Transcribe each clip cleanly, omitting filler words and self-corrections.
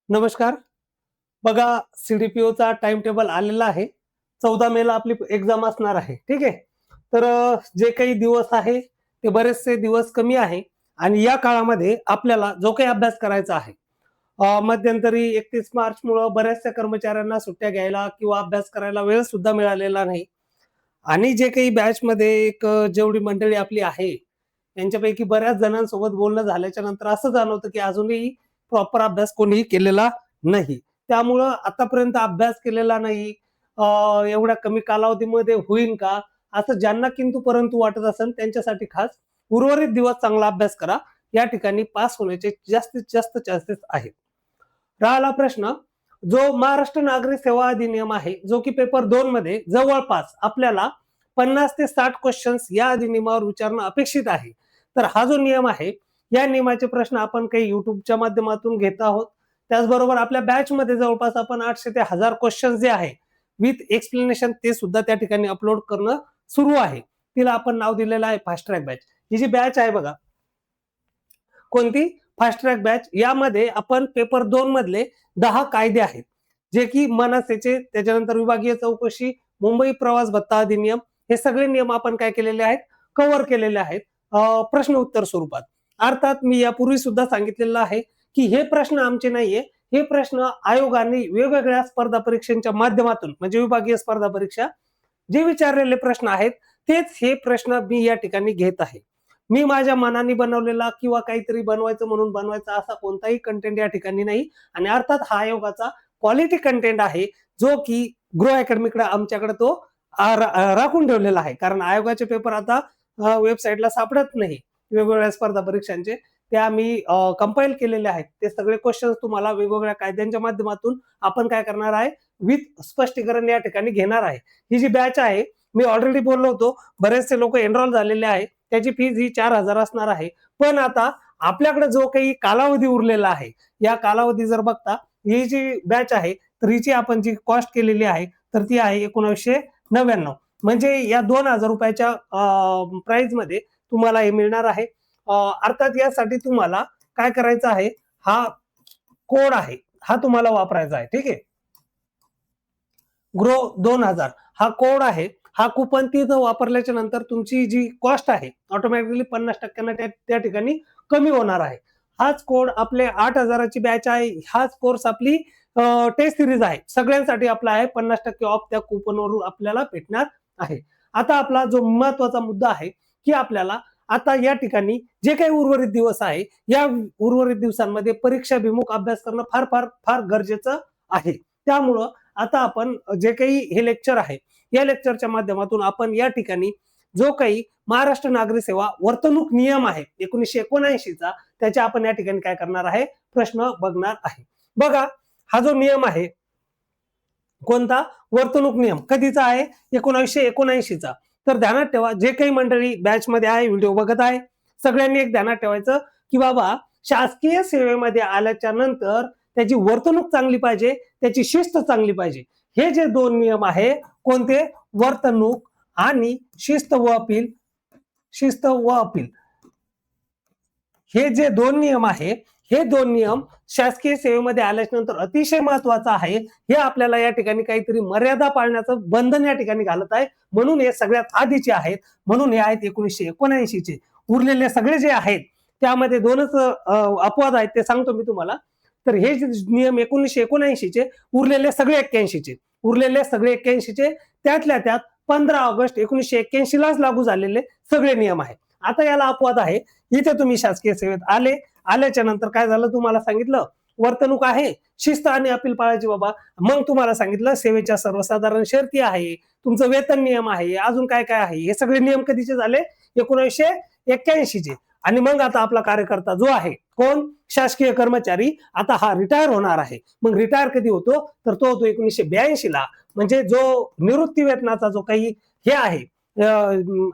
नमस्कार. बघा, सीडीपीओचा time table आलेला आहे. 14 मेला आपली एक्झाम असणार आहे. ठीक आहे. तर जे काही दिवस आहे ते बरेचसे दिवस कमी आहे आणि या काळामध्ये आपल्याला जो काही अभ्यास करायचा आहे, मध्यंतरी 31 मार्चमुळं बऱ्याचशा कर्मचाऱ्यांना सुट्ट्या घ्यायला किंवा अभ्यास करायला वेळ सुद्धा मिळालेला नाही. आणि जे काही बॅचमध्ये जेवढी मंडळी आपली आहे, त्यांच्यापैकी बऱ्याच जणांसोबत बोलणं झाल्याच्या नंतर असं जाणवतं, की अजूनही प्रॉपर अभ्यास कोणीही केलेला नाही. त्यामुळं आतापर्यंत अभ्यास केलेला नाही, अ, एवढ्या कमी कालावधीमध्ये होईल का? असं ज्यांना किंतु परंतु वाटत असेल त्यांच्यासाठी खास उर्वरित दिवस चांगला अभ्यास करा. या ठिकाणी पास होण्याचे जास्तीत जास्त चान्सेस आहेत. राहिला प्रश्न, जो महाराष्ट्र नागरिक सेवा अधिनियम आहे, जो की पेपर 2 मध्ये जवळपास आपल्याला 50 ते 60 क्वेश्चन्स या अधिनियमावर विचारणं अपेक्षित आहे. तर हा जो नियम आहे, या नियमाचे प्रश्न आपण काही YouTubeच्या माध्यमातून घेत आहोत. त्याचबरोबर आपल्या बॅचमध्ये जवळपास आपण 800 ते 1000 क्वेश्चन्स जे आहे विथ एक्सप्लेनेशन ते सुद्धा त्या ठिकाणी अपलोड करणं सुरू आहे. तिला आपण नाव दिलेलं आहे फास्ट ट्रॅक बॅच. ही जी बॅच आहे बघा, कोणती? Fast track batch. यामध्ये आपण पेपर 2 मधले 10 कायदे आहेत, जे की मनसेचे, त्याच्यानंतर विभागीय चौकशी, मुंबई प्रवास भत्ता अधिनियम, हे सगळे नियम आपण काय केलेले आहेत, कव्हर केलेले आहेत प्रश्न उत्तर स्वरूपात. अर्थात मी यापूर्वी सुद्धा सांगितलेलं आहे की हे प्रश्न आमचे नाहीये, हे प्रश्न आयोगाने वेगवेगळ्या स्पर्धा परीक्षांच्या माध्यमातून, म्हणजे विभागीय स्पर्धा परीक्षा जे विचारलेले प्रश्न आहेत तेच हे प्रश्न मी या ठिकाणी घेत आहे. मी माझ्या मनाने बनवलेला किंवा काहीतरी बनवायचं म्हणून बनवायचा असा कोणताही कंटेंट या ठिकाणी नाही. आणि अर्थात हा आयोगाचा क्वालिटी कंटेंट आहे, जो की ग्रो अकॅडमीकडे आमच्याकडे तो राखून ठेवलेला आहे. कारण आयोगाचे पेपर आता वेबसाईटला सापडत नाही वेगवेगळ्या स्पर्धा परीक्षांचे. ते आम्ही कंपाईल केलेले आहेत. ते सगळे क्वेश्चन्स तुम्हाला वेगवेगळ्या कायद्यांच्या माध्यमातून आपण काय करणार आहे, विथ स्पष्टीकरण या ठिकाणी घेणार आहे. ही जी बॅच आहे, मी ऑलरेडी बोललो होतो, बरेचसे लोक एनरोल झालेले आहे. त्याची फीज ही 4000 असणार आहे. पण आता आपल्याकडे जो काही कालावधी उरलेला आहे, या कालावधी जर बघता, ही जी बॅच आहे तर हिची आपण जी कॉस्ट केलेली आहे तर ती आहे 1999. म्हणजे या 2000 रुपयाच्या प्राइस मध्ये तुम्हाला हे मिळणार आहे. अर्थात यासाठी तुम्हाला काय करायचं आहे, हा कोड आहे, हा तुम्हाला वापरायचा आहे. ठीक आहे. ग्रो 2000 हा कोड आहे. हा कुपन तिथं वापरल्याच्या नंतर तुमची जी कॉस्ट आहे ऑटोमॅटिकली 50% त्या ठिकाणी कमी होणार आहे. हाच कोड आपले 8000ची बॅच आहे. हाच कोर्स आपली टेस्ट सिरीज आहे. सगळ्यांसाठी आपला आहे. 50% ऑफ त्या कुपनवरून आपल्याला भेटणार आहे. आता आपला जो महत्वाचा मुद्दा आहे की आपल्याला आता या ठिकाणी जे काही उर्वरित दिवस आहे, या उर्वरित दिवसांमध्ये परीक्षाभिमुख अभ्यास करणं फार फार फार गरजेचं आहे. त्यामुळं आता आपण जे काही हे लेक्चर आहे, या लेक्चरच्या माध्यमातून आपण या ठिकाणी जो काही महाराष्ट्र नागरिक सेवा वर्तणूक नियम आहे 1979चा, त्याच्या आपण या ठिकाणी काय करणार आहे, प्रश्न बघणार आहे. बघा, हा जो नियम आहे, कोणता? वर्तणूक नियम कधीचा आहे? 1979चा. तर ध्यानात ठेवा, जे काही मंडळी बॅच मध्ये आहे, व्हिडिओ बघत आहे, सगळ्यांनी एक ध्यानात ठेवायचं की बाबा, शासकीय सेवेमध्ये आल्याच्या नंतर त्याची वर्तणूक चांगली पाहिजे, त्याची शिस्त चांगली पाहिजे. हे जे दोन नियम आहे, कोणते? वर्तणूक आणि शिस्त व अपील. शिस्त व अपील हे जे दोन नियम आहे, हे दोन नियम शासकीय सेवेमध्ये आल्याच्या नंतर अतिशय महत्वाचं आहे. हे आपल्याला या ठिकाणी काहीतरी मर्यादा पाळण्याचं बंधन या ठिकाणी घालत आहे. म्हणून हे सगळ्यात आधीचे आहेत. म्हणून हे आहेत 1979चे. उरलेले सगळे जे आहेत त्यामध्ये दोनच अपवाद आहेत, ते सांगतो मी तुम्हाला. तर हे जे नियम 1979चे, उरलेले सगळे 81चे, उरलेले सगळे 81चे, त्यातल्या त्यात 15 ऑगस्ट 1981 लाच लागू झालेले सगळे नियम आहेत. आता याला अपवाद आहे. इथे तुम्ही शासकीय सेवेत आल्याच्या नंतर काय झालं, तुम्हाला सांगितलं वर्तणूक आहे, शिस्त आणि अपील पाळायची बाबा. मग तुम्हाला सांगितलं सेवेच्या सर्वसाधारण शर्ती आहे, तुमचं वेतन नियम आहे, अजून काय काय आहे. हे सगळे नियम कधीचे झाले? 1981चे. आणि मग आता आपला कार्यकर्ता जो आहे, कोण? शासकीय कर्मचारी, आता हा रिटायर होणार आहे. मग रिटायर कधी होतो? तर तो होतो 1982 ला. म्हणजे जो निवृत्ती वेतनाचा जो काही हे आहे,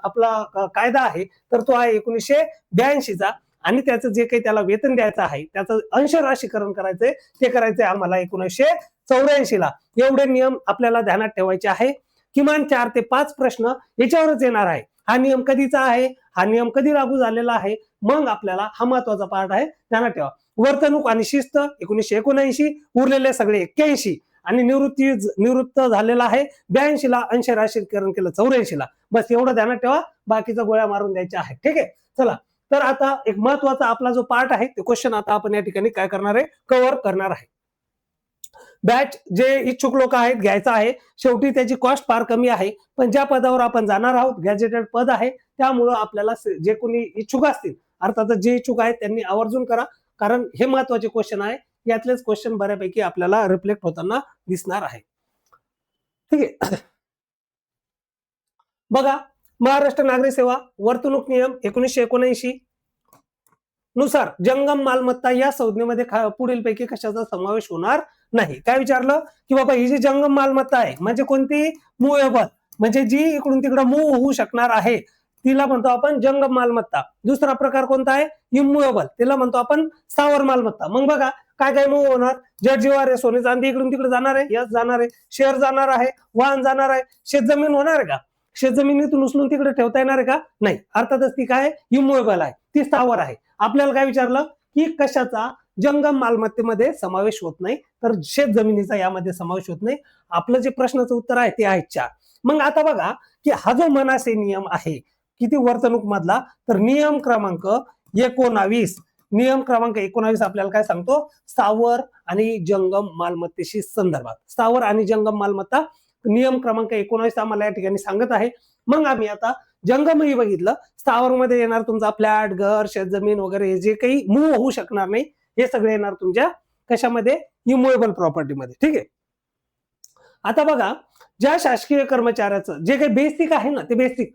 आपला कायदा आहे, तर तो आहे 1982चा. आणि त्याचं जे काही त्याला वेतन द्यायचं आहे, त्याचं अंश राशीकरण करायचंय, ते करायचंय आम्हाला 1984 ला. एवढे नियम आपल्याला ध्यानात ठेवायचे आहे. किमान 4 ते 5 प्रश्न याच्यावरच येणार आहे. हा नियम कधीचा आहे, हा नियम कधी लागू झालेला आहे, मग आपल्याला हा महत्वाचा पार्ट आहे, ध्यानात ठेवा. वर्तणूक आणि शिस्त 1979, उरलेले सगळे 81 आणि निवृत्त झालेला आहे 82 ला, अंश राशीकरण केलं 84 ला. बस एवढं ध्यानात ठेवा, बाकीचा गोळ्या मारून द्यायच्या आहेत. ठीक आहे, चला. तर आता एक महत्वाचा आपला जो पार्ट आहे ते क्वेश्चन आता आपण या ठिकाणी काय करणार आहे, कव्हर करणार आहे. बॅच जे इच्छुक लोक आहेत घ्यायचा आहे, शेवटी त्याची कॉस्ट फार कमी आहे, पण ज्या पदावर आपण जाणार आहोत गॅजेटेड पद आहे, त्यामुळं आपल्याला जे कोणी इच्छुक असतील, अर्थात जे इच्छुक आहेत त्यांनी आवर्जून करा, कारण हे महत्वाचे क्वेश्चन आहे. यातलेच क्वेश्चन बऱ्यापैकी आपल्याला रिफ्लेक्ट होताना दिसणार आहे. ठीक आहे, बघा. महाराष्ट्र नागरी सेवा वर्तणूक नियम 1979 नुसार जंगम मालमत्ता या संज्ञेमध्ये पुढीलपैकी कशाचा समावेश होणार नाही. काय विचारलं की बाबा ही जी जंगम मालमत्ता आहे म्हणजे कोणती, मूव्हेबल, म्हणजे जी इकडून तिकडे मूव्ह होऊ शकणार आहे तिला म्हणतो आपण जंगम मालमत्ता. दुसरा प्रकार कोणता आहे, इमूव्हेबल, तिला म्हणतो आपण स्थावर मालमत्ता. मग बघा काय काय मूव्ह होणार, जड जीवार आहे, सोने चांदी इकडून तिकडे जाणार आहे, यस जाणार आहे, शेअर जाणार आहे, वाहन जाणार आहे, शेतजमीन होणार आहे का, शेतजमिनीतून उचलून तिकडे ठेवता येणार आहे का, नाही. अर्थातच ती काय इमूव्हेबल आहे, ती स्थावर आहे. आपल्याला काय विचारलं की कशाचा जंगम मालमत्तेमध्ये समावेश होत नाही, तर शेत जमिनीचा यामध्ये समावेश होत नाही. आपलं जे प्रश्नाचं उत्तर आहे ते आहे 4. मग आता बघा की हा जो मनासे नियम आहे किती वर्तणूक मधला, तर नियम क्रमांक 19, नियम क्रमांक 19 आपल्याला काय सांगतो, स्थावर आणि जंगम मालमत्तेशी संदर्भात. स्थावर आणि जंगम मालमत्ता नियम क्रमांक 19 आम्हाला या ठिकाणी सांगत आहे. मग आम्ही आता जंगमही बघितलं, स्थावर मध्ये येणार तुमचा फ्लॅट, घर, शेतजमीन वगैरे जे काही मूव्ह होऊ शकणार नाही हे सगळे येणार तुमच्या कशामध्ये, इमूव्हेबल प्रॉपर्टीमध्ये. ठीक आहे, आता बघा ज्या शासकीय कर्मचाऱ्याचं जे काही बेसिक आहे ना, ते बेसिक,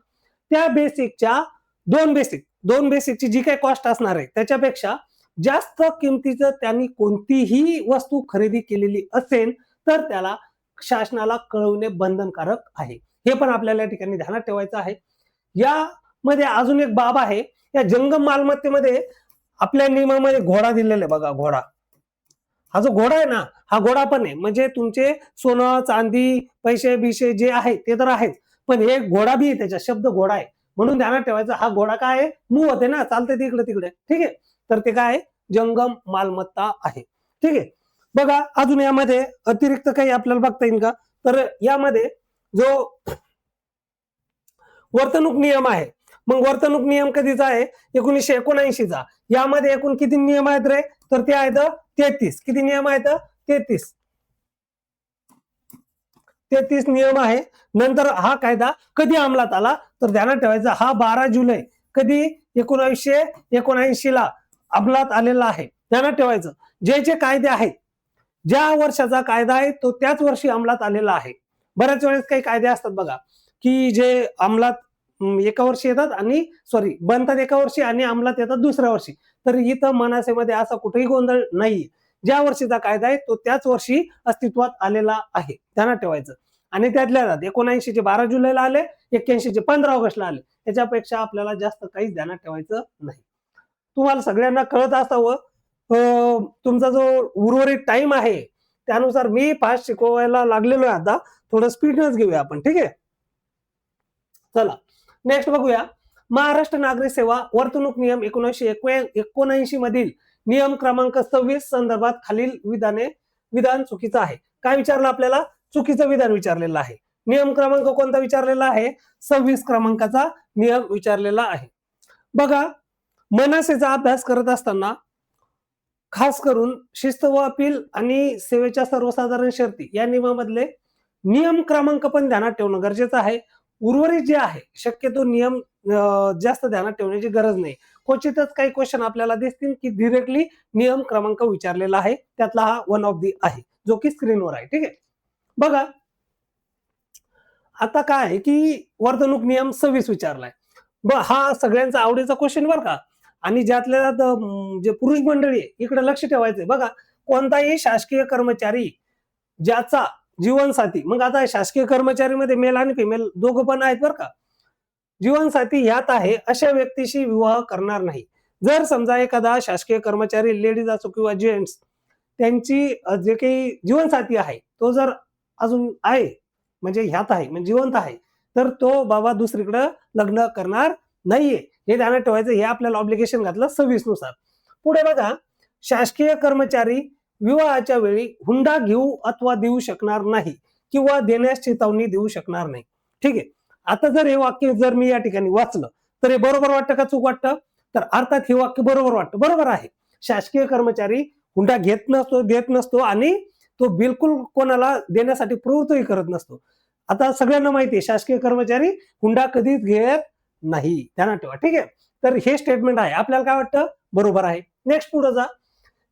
त्या बेसिकच्या दोन बेसिकची जी काही कॉस्ट असणार आहे त्याच्यापेक्षा जास्त किमतीचं त्यांनी कोणतीही वस्तू खरेदी केलेली असेल तर त्याला शासनाला कळवणे बंधनकारक आहे. हे पण आपल्याला या ठिकाणी ध्यानात ठेवायचं आहे. यामध्ये अजून एक बाब आहे, या जंगम मालमत्तेमध्ये आपल्या नियमामध्ये घोडा दिलेला आहे बघा, घोडा. हा जो घोडा आहे ना, हा घोडा पण आहे, म्हणजे तुमचे सोनं चांदी पैसे बिशे जे आहे ते तर आहेच, पण हे घोडा बी आहे, त्याचा शब्द घोडा आहे म्हणून ध्यानात ठेवायचं. हा घोडा काय आहे, मूव्ह होते ना, चालते तिकडे तिकडे. ठीक आहे, तर ते काय आहे, जंगम मालमत्ता आहे. ठीक आहे, बघा अजून यामध्ये अतिरिक्त काही आपल्याला बघता येईल का, तर यामध्ये जो वर्तणूक नियम आहे, मग वर्तणूक नियम कधीचा आहे, 1979 चा. यामध्ये एकूण किती नियम आहेत रे, तर ते आहेत 33. किती नियम आहेत, 33 नियम आहे. नंतर हा कायदा कधी अंमलात आला, तर ध्यानात ठेवायचा हा 12 जुलै कधी 1979 ला अंमलात आलेला आहे. ध्यानात ठेवायचं, जे जे कायदे आहेत, ज्या वर्षाचा कायदा आहे तो त्याच वर्षी अंमलात आलेला आहे. बऱ्याच वेळेस काही कायदे असतात बघा की जे अंमलात एका वर्षी येतात आणि बनतात एका वर्षी आणि अंमलात येतात दुसऱ्या वर्षी. तर इथं मनासेमध्ये असा कुठेही गोंधळ नाही, ज्या वर्षीचा कायदा आहे तो त्याच वर्षी अस्तित्वात आलेला आहे. ध्यानात ठेवायचं. आणि त्यातल्या 79 चे 12 जुलैला आले, 81 चे 15 ऑगस्टला आले. त्याच्यापेक्षा आपल्याला जास्त काहीच ध्यानात ठेवायचं नाही. तुम्हाला सगळ्यांना कळत असावं. तुमचा जो उर्वरित टाइम आहे त्यानुसार मी फास्ट शिकवायला लागलेलो आहे, आता थोडं स्पीडनेच घेऊया आपण. ठीक आहे, चला नेक्स्ट बघूया. महाराष्ट्र नागरी सेवा वर्तणूक नियम 1979 मधील नियम क्रमांक 26 संदर्भात खालील विधान चुकीचं आहे. काय विचारलं आपल्याला, चुकीचं विधान विचारलेलं आहे. नियम क्रमांक कोणता विचारलेला आहे, 26 क्रमांकाचा नियम विचारलेला आहे. बघा मनासेचा अभ्यास करत असताना खास करून शिस्त व अपील आणि सेवेच्या सर्वसाधारण शर्ती या नियमामधले नियम क्रमांक पण ध्यानात ठेवणं गरजेचं आहे. उर्वरित जे आहे शक्यतो नियम जास्त ध्यानात ठेवण्याची गरज नाही. क्वचितच काही क्वेश्चन आपल्याला दिसतील की डिरेक्टली नियम क्रमांक विचारलेला आहे, त्यातला हा वन ऑफ दी आहे जो की स्क्रीनवर आहे. ठीक आहे, बघा आता काय आहे की वर्तणूक नियम 26 विचारलाय. हा सगळ्यांचा आवडीचा क्वेश्चन बरं का. आणि ज्यातल्या जे पुरुष मंडळी आहे इकडे लक्ष ठेवायचंय. बघा कोणताही शासकीय कर्मचारी ज्याचा जीवनसाथी, मग आता शासकीय कर्मचारी मध्ये मेल आणि फिमेल दोघं पण आहेत बरं का, जीवनसाथी ह्यात आहे अशा व्यक्तीशी विवाह करणार नाही. जर समजा एखादा शासकीय कर्मचारी लेडीज असो किंवा जेंट्स, त्यांची जे काही जीवनसाथी आहे तो जर अजून आहे म्हणजे ह्यात आहे म्हणजे जिवंत आहे, तर तो बाबा दुसरीकडे लग्न करणार नाहीये. हे ध्यानात ठेवायचं. हे आपल्याला ऑब्लिगेशन घातलं 26 नुसार. पुढे बघा, शासकीय कर्मचारी विवाहाच्या वेळी हुंडा घेऊ अथवा देऊ शकणार नाही किंवा देण्यास चेतावणी देऊ शकणार नाही. ठीक आहे. आता जर हे वाक्य जर मी या ठिकाणी वाचलं तर हे बरोबर वाटतं का चूक वाटतं? तर अर्थात हे वाक्य बरोबर वाटतं. बरोबर आहे. शासकीय कर्मचारी हुंडा घेत नसतो, देत नसतो आणि तो बिलकुल कोणाला देण्यासाठी प्रवृत्तही करत नसतो. आता सगळ्यांना माहिती आहे शासकीय कर्मचारी हुंडा कधीच घेत नाही. ध्यानात ठेवा. ठीक आहे. तर हे स्टेटमेंट आहे. आपल्याला काय वाटतं? बरोबर आहे. नेक्स्ट पुढे जा.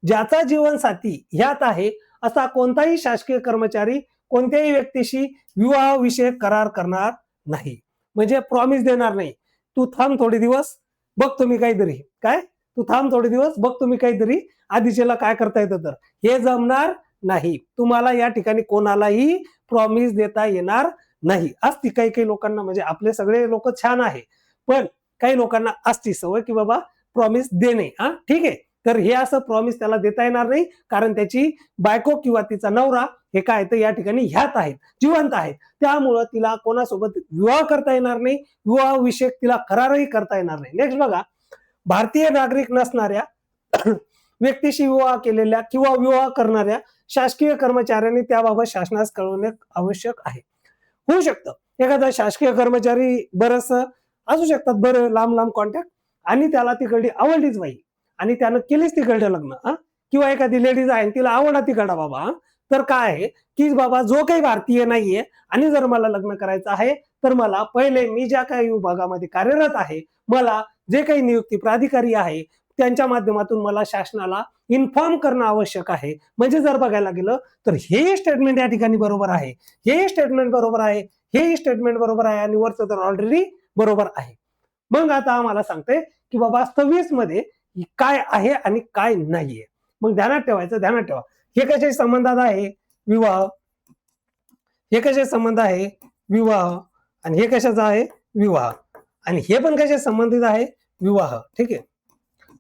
ज्याचा जीवनसाथी ह्यात आहे असा कोणताही शासकीय कर्मचारी कोणत्याही व्यक्तीशी विवाहविषयक करार करणार नाही. म्हणजे प्रॉमिस देणार नाही. तू थांब थोडे दिवस, बघतो मी काहीतरी. काय? तू थांब थोडे दिवस, बघतो मी काहीतरी. आधीच्याला काय करता येतं तर हे जमणार नाही. तुम्हाला या ठिकाणी कोणालाही प्रॉमिस देता येणार नाही. असती काही काही लोकांना, म्हणजे आपले सगळे लोक छान आहे, पण काही लोकांना असती सवय की बाबा प्रॉमिस देणे. ठीक आहे. तर हे असं प्रॉमिस त्याला देता येणार नाही, कारण त्याची बायको किंवा तिचा नवरा हे काय तर या ठिकाणी ह्यात आहेत, जिवंत आहेत. त्यामुळं तिला कोणासोबत विवाह करता येणार नाही, विवाहविषयक तिला करारही करता येणार नाही. नेक्स्ट बघा, भारतीय नागरिक नसणाऱ्या व्यक्तीशी विवाह केलेल्या किंवा विवाह करणाऱ्या शासकीय कर्मचाऱ्यांनी त्याबाबत शासनास कळवणे आवश्यक आहे. होऊ शकतं एखादा शासकीय कर्मचारी बरंच असू शकतात बरं लांब लांब कॉन्टॅक्ट, आणि त्याला तिकडली आवडलीच बाई आणि त्यानं केलीच तिकडलं लग्न, किंवा एखादी लेडीज आहे तिला आवडला तिकडा बाबा, तर काय आहे की बाबा जो काही भारतीय नाहीये आणि जर मला लग्न करायचं आहे तर मला पहिले मी ज्या काही विभागामध्ये कार्यरत आहे, मला जे काही नियुक्ती प्राधिकारी आहे त्यांच्या माध्यमातून मला शासनाला इन्फॉर्म करणं आवश्यक आहे. म्हणजे जर बघायला गेलं तर हे स्टेटमेंट या ठिकाणी बरोबर आहे, हे स्टेटमेंट बरोबर आहे, हे स्टेटमेंट बरोबर आहे आणि वरचं तर ऑलरेडी बरोबर आहे. मग आता आम्हाला सांगते की बाबा 26 मध्ये काय आहे आणि काय नाहीये. मग ध्यानात ठेवायचं. ध्यानात ठेवा, हे कशा संबंधात आहे? विवाह. हे कशा संबंध आहे? विवाह. आणि हे कशाचा आहे? विवाह. आणि हे पण कशा संबंधित आहे? विवाह. ठीक आहे.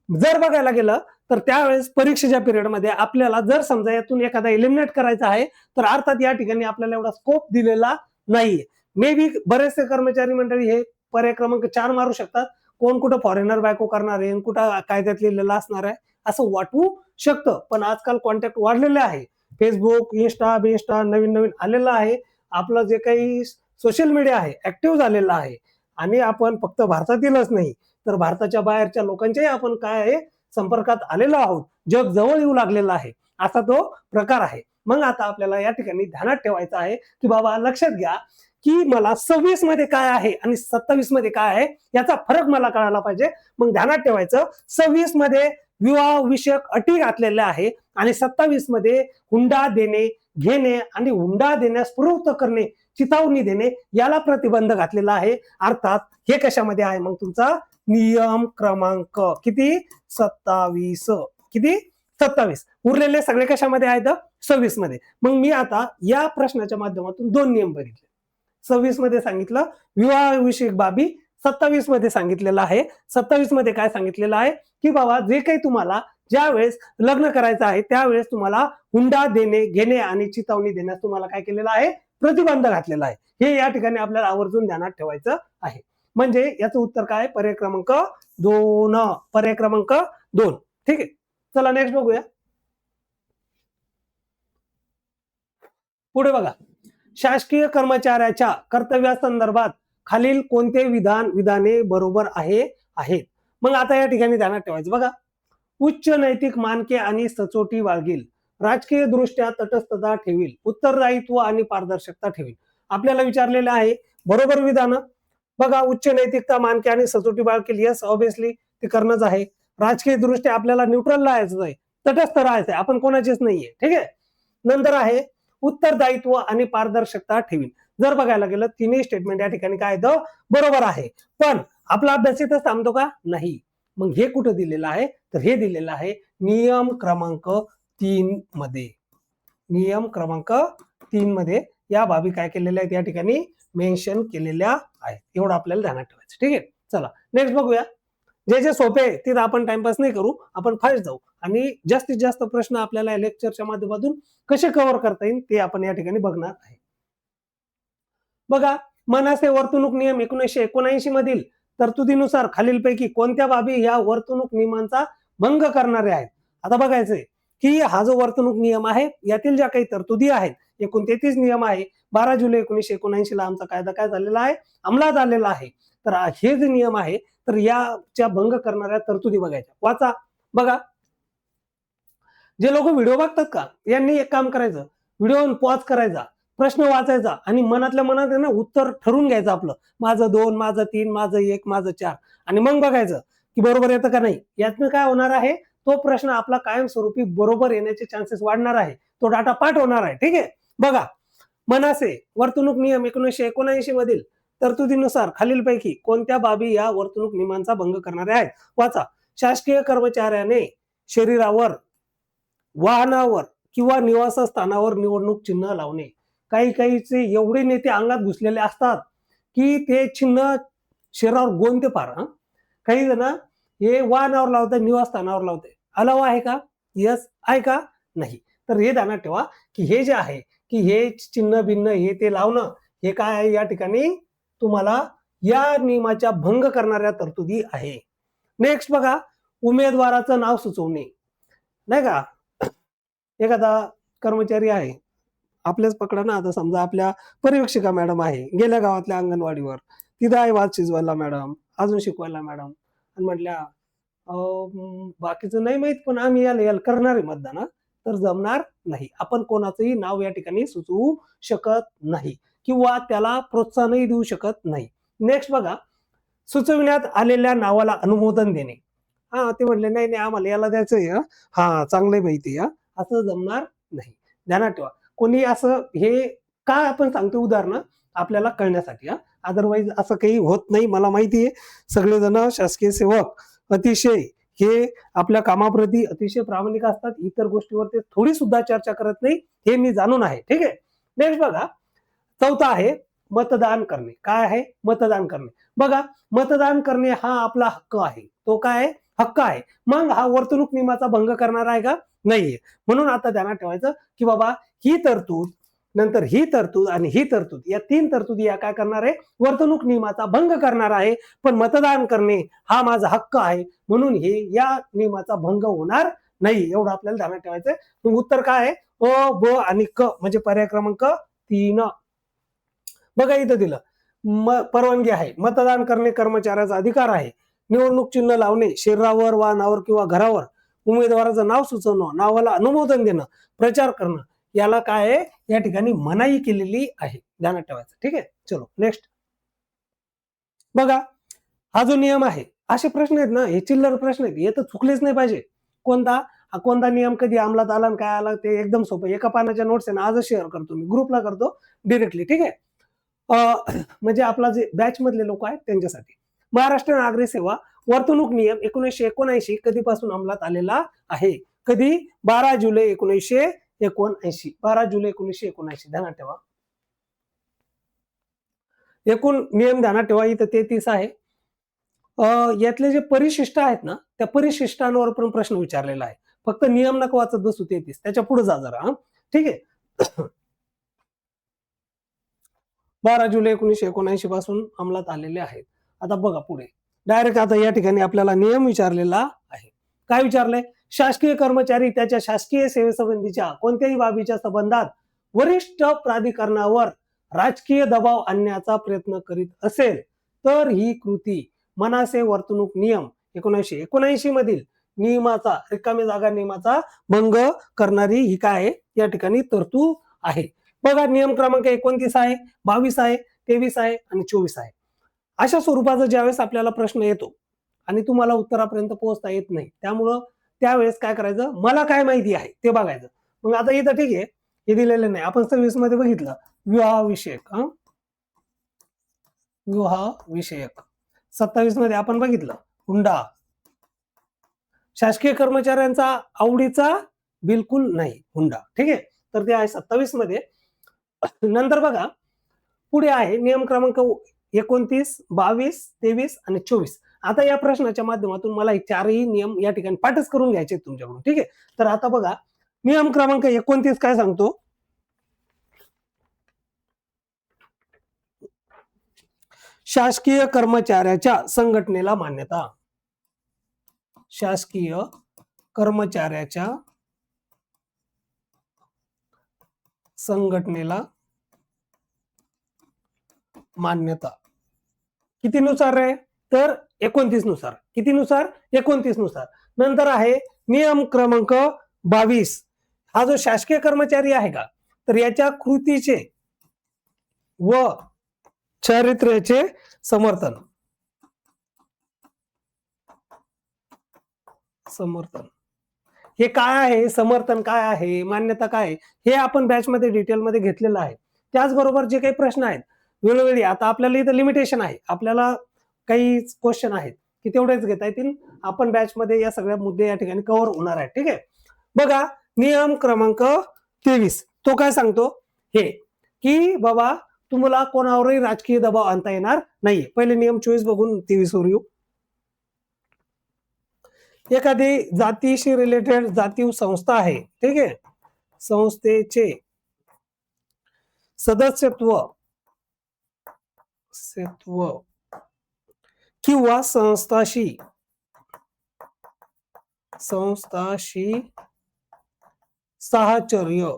जर बघायला गेलं तर त्यावेळेस परीक्षेच्या पिरियडमध्ये आपल्याला जर समजा यातून एखादा एलिमिनेट करायचा आहे तर अर्थात या ठिकाणी आपल्याला एवढा स्कोप दिलेला नाहीये. मे बी बरेचसे कर्मचारी मंडळी हे पर्याय क्रमांक 4 मारू शकतात. कोण कुठं फॉरेनर बायको करणार आहे, कुठं कायद्यात लिहिलेलं असणार आहे असं वाटू शकतं. पण आजकाल कॉन्टॅक्ट वाढलेले आहे. फेसबुक, इंस्टा नवीन नवीन आलेलं आहे. आपलं जे काही सोशल मीडिया आहे ऍक्टिव्ह झालेलं आहे. आणि आपण फक्त भारतातीलच नाही तर भारताच्या बाहेरच्या लोकांच्याही आपण काय आहे संपर्कात आलेलो आहोत. जग जवळ येऊ लागलेला आहे. असा तो प्रकार आहे. मग आता आपल्याला या ठिकाणी ध्यानात ठेवायचं आहे की बाबा लक्षात घ्या की मला 26 मध्ये काय आहे आणि 27 मध्ये काय आहे याचा फरक मला कळायला पाहिजे. मग ध्यानात ठेवायचं, 26 मध्ये विवाह विषयक अटी घातलेल्या आहे आणि 27 मध्ये हुंडा देणे, घेणे आणि हुंडा देण्यास प्रवृत्त करणे, चितावणी देणे याला प्रतिबंध घातलेला आहे. अर्थात हे कशामध्ये आहे? मग तुमचा नियम क्रमांक किती? 27. किती? 27. उरलेले सगळे कशामध्ये आहेत? 26 मध्ये. मग मी आता या प्रश्नाच्या माध्यमातून 2 नियम बघितले. 26 मध्ये सांगितलं विवाहविषयक बाबी, 27 मध्ये सांगितलेलं आहे. 27 मध्ये काय सांगितलेलं आहे की बाबा जे काही तुम्हाला ज्या वेळेस लग्न करायचं आहे त्यावेळेस तुम्हाला हुंडा देणे, घेणे आणि चितावणी देण्यास तुम्हाला काय केलेलं आहे? प्रतिबंध घातलेला आहे. हे या ठिकाणी आपल्याला आवर्जून ध्यानात ठेवायचं आहे. म्हणजे याचं उत्तर काय? पर्याय क्रमांक 2. पर्याय क्रमांक 2. ठीक आहे. चला नेक्स्ट बघूया. पुढे बघा, शासकीय कर्मचाऱ्याच्या कर्तव्यासंदर्भात खालील कोणते विधाने बरोबर आहेत? मग आता या ठिकाणी ध्यानात ठेवायचं बघा, उच्च नैतिक मानके आणि सचोटी बाळगील, राजकीय दृष्ट्या तटस्थता ठेवील, उत्तरदायित्व आणि पारदर्शकता ठेवील. आपल्याला विचारलेलं आहे बरोबर विधान. बघा, उच्च नैतिकता मानके आणि सचोटी बाळगील, यस ऑब्विसली ते करणंच आहे. राजकीय दृष्ट्या आपल्याला न्यूट्रल राहायचं आहे, तटस्थ राहायचंय, आपण कोणाचेच नाहीये. ठीक आहे. नंतर आहे उत्तरदायित्व आणि पारदर्शकता ठेवील. जर बघायला गेलं तिन्ही स्टेटमेंट या ठिकाणी काय बरोबर आहे. पण आपला अभ्यास इथं थांबतो का? नाही. मग हे कुठं दिलेलं आहे? तर हे दिलेलं आहे नियम क्रमांक 3 मध्ये. नियम क्रमांक 3 मध्ये या बाबी काय केलेल्या आहेत या ठिकाणी मेन्शन केलेल्या आहेत. एवढं आपल्याला ध्यानात ठेवायचं. ठीक आहे. चला नेक्स्ट बघूया. जे जे सोपे आहे तिथं आपण टाइमपास नाही करू, आपण फास्ट जाऊ आणि जास्तीत जास्त प्रश्न आपल्याला लेक्चरच्या माध्यमातून कसे कव्हर करता येईल ते आपण या ठिकाणी बघणार आहे. बघा, मनाचे वर्तणूक नियम 1979 मधील तरतुदीनुसार खालीलपैकी कोणत्या बाबी या वर्तणूक नियमांचा भंग करणारे आहेत? आता बघायचंय की हा जो वर्तणूक नियम आहे यातील ज्या काही तरतुदी आहेत, एकूण 33 नियम आहे. 12 जुलै 1979 ला आमचा कायदा काय झालेला आहे, अंमलात आलेला आहे. तर हे जे नियम आहे तर याच्या भंग करणाऱ्या तरतुदी बघायच्या. वाचा. बघा, जे लोक व्हिडिओ बघतात का यांनी एक काम करायचं, व्हिडिओ पॉज करायचा, प्रश्न वाचायचा आणि मनातल्या मनात आहे ना उत्तर ठरवून घ्यायचं आपलं, माझं 2, माझं 3, माझं 1, माझं 4, आणि मग बघायचं की बरोबर येतं का नाही. यातनं काय होणार आहे, तो प्रश्न आपला कायमस्वरूपी बरोबर येण्याचे चान्सेस वाढणार आहे, तो डाटा पाठ होणार आहे. ठीक आहे. बघा, मनासे वर्तणूक नियम 1979 मधील तरतुदीनुसार खालीलपैकी कोणत्या बाबी या वर्तणूक नियमांचा भंग करणाऱ्या आहेत? वाचा. शासकीय कर्मचाऱ्याने शरीरावर, वाहनावर किंवा निवासस्थानावर निवडणूक चिन्ह लावणे. काही काहीचे एवढे नेते अंगात घुसलेले असतात की ते चिन्ह शरीरावर गोंदते फार. काही जण हे वाहनावर लावतात, निवासस्थानावर लावते. अलावा आहे का? यस आहे का? नाही. तर हे ध्यानात ठेवा की हे जे आहे की हे चिन्ह भिन्न हे ते लावणं हे काय आहे, या ठिकाणी तुम्हाला या नियमाच्या भंग करणाऱ्या तरतुदी आहे. नेक्स्ट बघा, उमेदवाराचं नाव सुचवणे. नाही का, एखादा कर्मचारी आहे, आपल्याच पकडा ना, आता समजा आपल्या पर्यवेक्षिका मॅडम आहे, गेल्या गावातल्या अंगणवाडीवर, तिथं आहे भात शिजवायला मॅडम, अजून शिकवायला मॅडम, आणि म्हटल्या बाकीचं नाही माहित पण आम्ही याला याला करणार आहे मतदान, तर जमणार नाही. आपण कोणाचंही नाव या ठिकाणी सुचवू शकत नाही किंवा त्याला प्रोत्साहनही देऊ शकत नाही. नेक्स्ट बघा, सुचविण्यात आलेल्या नावाला अनुमोदन देणे. ते म्हटले नाही नाही आम्हाला याला द्यायचंय, चांगलंय माहिती, असं जमणार नाही. ध्यानात ठेवा. कोणी असं हे का आपण सांगतो उदाहरण आपल्याला कळण्यासाठी, अदरवाईज असं काही होत नाही. मला माहिती आहे सगळेजण शासकीय सेवक अतिशय हे आपल्या कामाप्रती अतिशय प्रामाणिक असतात, इतर गोष्टीवर ते थोडी सुद्धा चर्चा करत नाही, हे मी जाणून आहे. ठीक आहे. नेक्स्ट बघा, चौथा आहे मतदान करणे. काय आहे? मतदान करणे. बघा, मतदान करणे हा आपला हक्क आहे. तो काय आहे? हक्क आहे. मग हा वर्तणूक नियमाचा भंग करणार आहे का? नाहीये. म्हणून आता ध्यानात ठेवायचं की बाबा ही तरतूद, नंतर ही तरतूद आणि ही तरतूद, या 3 तरतुदी या काय करणार आहे? वर्तणूक नियमाचा भंग करणार आहे. पण मतदान करणे हा माझा हक्क आहे, म्हणून हे या नियमाचा भंग होणार नाही. एवढं आपल्याला ध्यानात ठेवायचंय. मग उत्तर काय आहे? अ, ब आणि क म्हणजे पर्याय क्रमांक 3. बघा इथं दिलं, परवानगी आहे. मतदान करणे कर्मचाऱ्याचा अधिकार आहे. निवडणूक चिन्ह लावणे, शरीरावर, वाहनावर किंवा घरावर, उमेदवाराचं नाव सुचवणं, नावाला अनुमोदन देणं, प्रचार करणं, याला काय आहे? या ठिकाणी मनाई केलेली आहे. ध्यानात ठेवायचं. ठीक आहे. चलो नेक्स्ट बघा, हा जो नियम आहे, असे प्रश्न आहेत ना, हे चिल्लर प्रश्न आहेत, हे तर चुकलेच नाही पाहिजे. कोणता नियम कधी अंमलात आला आणि काय आला ते एकदम सोपं. एका पानाच्या नोट्स आहे ना, आजच शेअर करतो मी, ग्रुपला करतो डिरेक्टली. ठीक आहे. म्हणजे आपला जे बॅच मधले लोक आहेत त्यांच्यासाठी. महाराष्ट्र नागरी सेवा वर्तणूक नियम 1979 कधीपासून अंमलात आलेला आहे? कधी? 12 जुलै 1979. 12 जुलै 1979 ध्यानात ठेवा. एकूण नियम ध्यानात ठेवा, इथं 33 आहे. यातले जे परिशिष्ट आहेत ना, त्या परिशिष्टांवर पण प्रश्न विचारलेला आहे. फक्त नियम नका वाचत बसू 33, त्याच्या पुढे जा जरा. ठीक आहे. 12 जुलै 1979 पासून अंमलात आलेले आहेत. आता बघा पुढे डायरेक्ट आता या ठिकाणी आपल्याला नियम विचारलेला आहे. काय विचारलंय? शासकीय कर्मचारी त्याच्या शासकीय सेवेसंबंधीच्या कोणत्याही बाबीच्या संबंधात वरिष्ठ प्राधिकरणावर राजकीय दबाव आणण्याचा प्रयत्न करीत असेल तर ही कृती मनासे वर्तणूक नियम 1979 मधील नियमाचा, रिकामी जागा नियमाचा भंग करणारी ही काय आहे? या ठिकाणी तरतूद आहे. बघा, नियम क्रमांक 29 आहे, 22 आहे, 23 आहे आणि 24 आहे. अशा स्वरूपाचा ज्यावेळेस आपल्याला प्रश्न येतो आणि तुम्हाला उत्तरापर्यंत पोहोचता येत नाही, त्यामुळं त्यावेळेस काय करायचं? मला काय माहिती आहे ते बघायचं. मग आता इथं ठीक आहे, हे दिलेलं नाही. आपण 26 मध्ये बघितलं विवाहविषयक. विवाहविषयक 27 मध्ये आपण बघितलं हुंडा. शासकीय कर्मचाऱ्यांचा आवडीचा बिलकुल नाही हुंडा. ठीक आहे. तर ते आहे 27 मध्ये. नंतर बघा पुढे आहे नियम क्रमांक 29, 22, 23 आणि 24. आता या प्रश्नाच्या माध्यमातून मला हे चारही नियम या ठिकाणी पाठच करून घ्यायचे तुमच्याकडून. ठीक आहे. तर आता बघा, नियम क्रमांक 29 काय सांगतो? शासकीय कर्मचाऱ्याच्या संघटनेला मान्यता. शासकीय कर्मचाऱ्याच्या संघटनेला मान्यता. कितीनुसार आहे तर 29 नुसार. कितीनुसार 29 नुसार. नंतर आहे नियम क्रमांक 22. हा जो शासकीय कर्मचारी आहे का तर याच्या कृतीचे व चारित्र्याचे समर्थन. समर्थन हे काय आहे, समर्थन काय आहे, मान्यता काय आहे, हे आपण बॅच मध्ये डिटेल मध्ये घेतलेलं आहे. त्याचबरोबर जे काही प्रश्न आहेत वेळोवेळी, आता आपल्याला इथं लिमिटेशन आहे, आपल्याला काही क्वेश्चन आहेत की तेवढेच घेता येतील. आपण बॅच मध्ये या सगळ्या मुद्दे या ठिकाणी कव्हर होणार आहेत. ठीक आहे. बघा नियम क्रमांक 23 तो काय सांगतो हे की बाबा तुम्हाला कोणावरही राजकीय दबाव आणता येणार नाहीये. पहिले नियम 24 बघून 23 वर येऊ. एखादी जातीशी रिलेटेड जातीय संस्था आहे, ठीक आहे, संस्थेचे सदस्यत्व किंवा संस्थाशी साहचर्य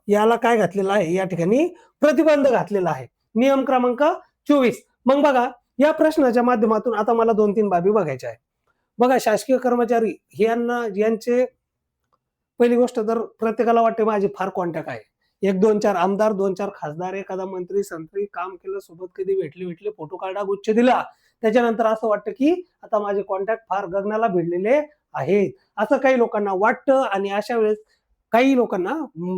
याला काय घातलेलं आहे, या ठिकाणी प्रतिबंध घातलेला आहे. नियम क्रमांक 24. मग बघा या प्रश्नाच्या माध्यमातून आता मला 2-3 बाबी बघायच्या आहेत. बघा शासकीय कर्मचारी यांचे पहिली गोष्ट तर प्रत्येकाला वाटते माझी फार कॉन्टॅक्ट आहे. 1-2-4 आमदार, 2-4 खासदार, एखादा मंत्री संत्री, काम केलं सोबत, कधी भेटले, फोटो काढा, गुच्छ दिला, त्याच्यानंतर असं वाटतं की आता माझे कॉन्टॅक्ट फार गगनाला भिडलेले आहेत, असं काही लोकांना वाटतं. आणि अशा वेळेस काही लोकांना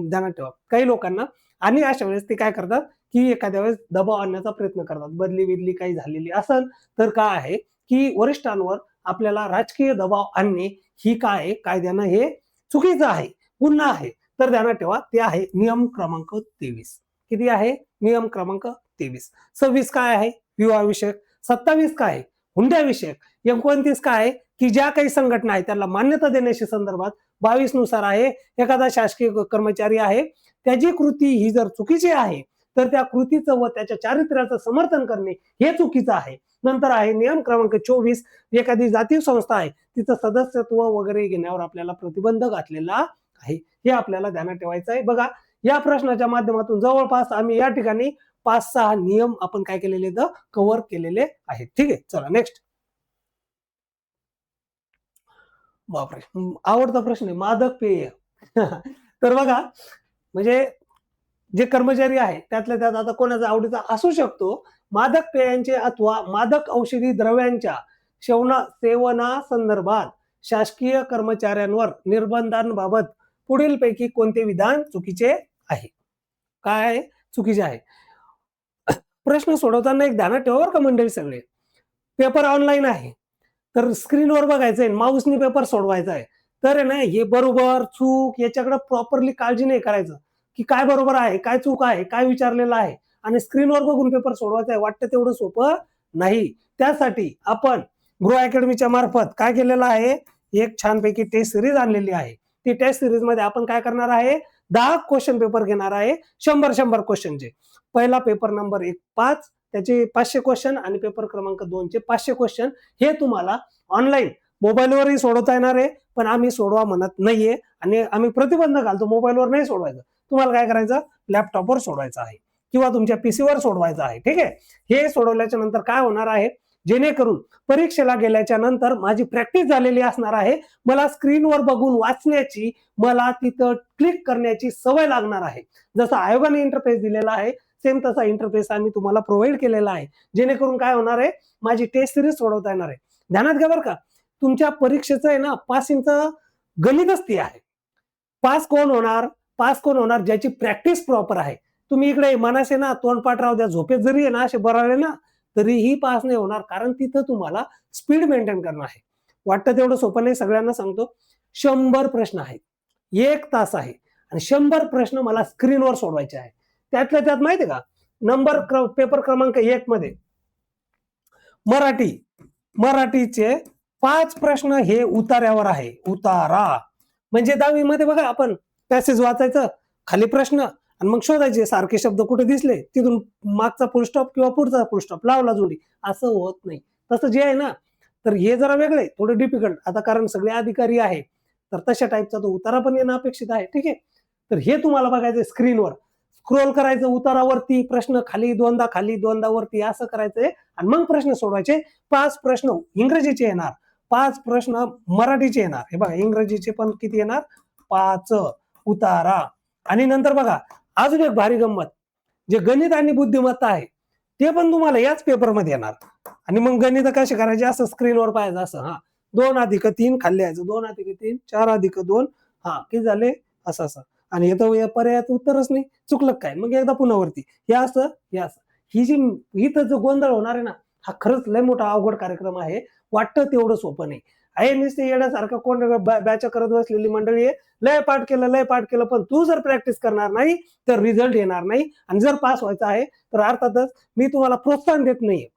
ध्यानात ठेवा, काही लोकांना आणि अशा वेळेस ते काय करतात की एखाद्या वेळेस दबाव आणण्याचा प्रयत्न करतात. बदली काही झालेली असेल तर काय आहे की वरिष्ठांवर आपल्याला राजकीय दबाव आणणे ही काय कायद्यानं हे चुकीचं आहे, गुन्हा आहे. तर ध्यानात ठेवा ते आहे नियम क्रमांक 23. किती आहे? नियम क्रमांक 23. 26 काय आहे? विवाहविषयक. 27 काय आहे? हुंड्याविषयक. 29 काय आहे की ज्या काही संघटना आहेत त्याला मान्यता देण्याशी संदर्भात. 22 नुसार आहे एखादा शासकीय कर्मचारी आहे त्याची कृती ही जर चुकीची आहे तर त्या कृतीचं व त्याच्या चारित्र्याचं समर्थन करणे हे चुकीचं आहे. नंतर आहे नियम क्रमांक 24. एखादी जातीय संस्था आहे तिचं सदस्यत्व वगैरे घेण्यावर आपल्याला प्रतिबंध घातलेला आहे. हे आपल्याला ध्यानात ठेवायचं आहे. बघा या प्रश्नाच्या माध्यमातून जवळपास आम्ही या ठिकाणी 5-6 नियम आपण काय केलेले तर कव्हर केलेले आहेत. ठीक आहे. चला नेक्स्ट. बापरे, आवडता प्रश्न आहे मादक पेय. तर बघा म्हणजे जे कर्मचारी आहे त्यातल्या त्यात आता कोणाचा आवडीचा असू शकतो. मादक पेयांचे अथवा मादक औषधी द्रव्यांच्या सेवनासंदर्भात शासकीय कर्मचाऱ्यांवर निर्बंधांबाबत पुढीलपैकी कोणते विधान चुकीचे आहे? काय चुकीचे आहे? प्रश्न सोडवताना एक ध्यानात ठेवा का मंडळी सगळे. पेपर ऑनलाईन आहे तर स्क्रीनवर बघायचंय, माऊसनी पेपर सोडवायचा आहे. तर आहे ना हे बरोबर चूक याच्याकडे प्रॉपरली काळजी नाही करायचं की काय बरोबर आहे, काय चूक आहे, काय विचारलेलं आहे आणि स्क्रीनवर बघून पेपर सोडवायचा आहे. वाटतं तेवढं सोपं नाही. त्यासाठी आपण गृह अकॅडमीच्या मार्फत काय केलेलं आहे, एक छानपैकी टेस्ट सिरीज आणलेली आहे. ती टेस्ट सिरीज मध्ये आपण काय करणार आहे, 10 क्वेश्चन पेपर घेणार आहे 100 क्वेश्चनचे. पहिला पेपर नंबर 5 त्याचे 500 क्वेश्चन आणि पेपर क्रमांक 2 चे 500 क्वेश्चन हे तुम्हाला ऑनलाईन मोबाईलवरही सोडवता येणार आहे. पण आम्ही सोडवा म्हणत नाहीये आणि आम्ही प्रतिबंध घालतो मोबाईलवर नाही सोडवायचं. तुम्हाला काय करायचं, लॅपटॉपवर सोडवायचं आहे किंवा तुमच्या पीसीवर सोडवायचं आहे. ठीक आहे. हे सोडवल्याच्या नंतर काय होणार आहे, जेणेकरून परीक्षेला गेल्याच्या नंतर माझी प्रॅक्टिस झालेली असणार आहे. मला स्क्रीनवर बघून वाचण्याची, मला तिथं क्लिक करण्याची सवय लागणार आहे. जसं आयोगाने इंटरफेस दिलेला आहे सेम तसा इंटरफेस आम्ही तुम्हाला प्रोव्हाइड केलेला आहे. जेणेकरून काय होणार आहे, माझी टेस्ट सिरीज सोडवता येणार आहे. ध्यानात घ्या बरं का, तुमच्या परीक्षेचं आहे ना पासिंगचं गणितच ते आहे. पास कोण होणार, ज्याची प्रॅक्टिस प्रॉपर आहे. तुम्ही इकडे मनासे ना तोंडपाठ राहू द्या, झोपेत जरी आहे ना असे बराळे ना तरीही पास नाही होणार, कारण तिथं तुम्हाला स्पीड मेंटेन करणं आहे. वाटतं तेवढं सोपं नाही. सगळ्यांना सांगतो 100 प्रश्न आहेत, 1 तास आहे आणि 100 प्रश्न मला स्क्रीनवर सोडवायचे आहे. त्यातल्या त्यात माहितीये का, पेपर क्रमांक 1 मध्ये मराठीचे 5 प्रश्न हे उतार्यावर आहे. उतारा म्हणजे 10वी मध्ये बघा आपण पॅसेज वाचायचं, खाली प्रश्न आणि मग शोधायचे सारखे शब्द कुठे दिसले तिथून मागचा फुल स्टॉप किंवा पुढचा फुल स्टॉप लावला जोडी, असं होत नाही. तसं जे आहे ना, तर हे जरा वेगळे थोडे डिफिकल्ट, आता कारण सगळे अधिकारी आहे तर तशा टाईपचा तो उतारा पण येणं अपेक्षित आहे. ठीक आहे, तर हे तुम्हाला बघायचं स्क्रीनवर, स्क्रोल करायचं उतारावरती, प्रश्न खाली दोनदा, खाली दोनदा वरती, असं करायचंय आणि मग प्रश्न सोडवायचे. 5 प्रश्न इंग्रजीचे येणार, 5 प्रश्न मराठीचे येणार. हे बघा इंग्रजीचे पण किती येणार, 5 उतारा. आणि नंतर बघा अजून एक भारी गंमत, जे गणित आणि बुद्धिमत्ता आहे ते पण तुम्हाला याच पेपरमध्ये येणार. आणि मग गणित कसे करायचे, असं स्क्रीनवर पाहायचं, असं हा 2 अधिक 3 खाली यायचं, 2 अधिक 3 4 अधिक 2, हा किती झाले, असं असं. आणि हे तर पर्यायाचं उत्तरच नाही, चुकलं काय, मग एकदा पुन्हा वरती, हे असं हे असं. ही जी इथं जो गोंधळ होणार आहे ना, हा खरंच लय मोठा अवघड कार्यक्रम आहे, वाटतं तेवढं सोपं नाही आहे. नुसते येण्यासारखं कोण बॅच करत बसलेली मंडळी आहे, लय पाठ केलं, पण तू जर प्रॅक्टिस करणार नाही तर रिझल्ट येणार नाही. आणि जर पास व्हायचं आहे तर अर्थातच मी तुम्हाला प्रोत्साहन देत नाहीये